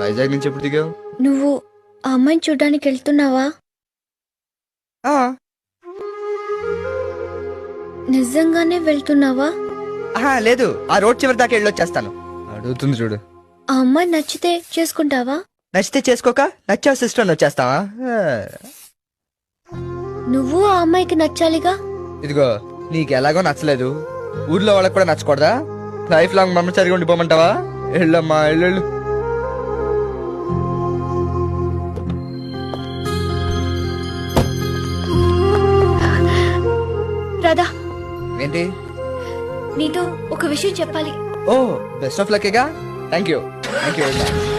వైజాగ్ నుంచి ఎప్పుడు దిగావు? నువ్వు ఆ అమ్మాయిని చూడ్డానికి వెళ్తున్నావా? నిజంగానే వెళ్తున్నావా? లేదు, ఆ రోడ్ చివరి దాకా వెళ్ళొచ్చేస్తాను. అడుగుతుంది చూడు. ఆ అమ్మాయి నచ్చితే చేసుకుంటావా? నచ్చితే చేసుకోక, నచ్చావు సిస్టర్ అని వచ్చేస్తావా? నువ్వు ఆ అమ్మాయికి నచ్చాలిగా. ఇదిగో, నీకు ఎలాగో నచ్చలేదు, ఊర్లో వాళ్ళకి కూడా నచ్చకూడదా? లైఫ్ లాంగ్ బ్రహ్మచారిగా ఉండిపోమంటావా? వెళ్ళమ్మా, వెళ్ళు. రాధా, ఏంటి? నీతో ఒక విషయం చెప్పాలి. ఓ, బెస్ట్ ఆఫ్ లక్కేగా. Thank you very much.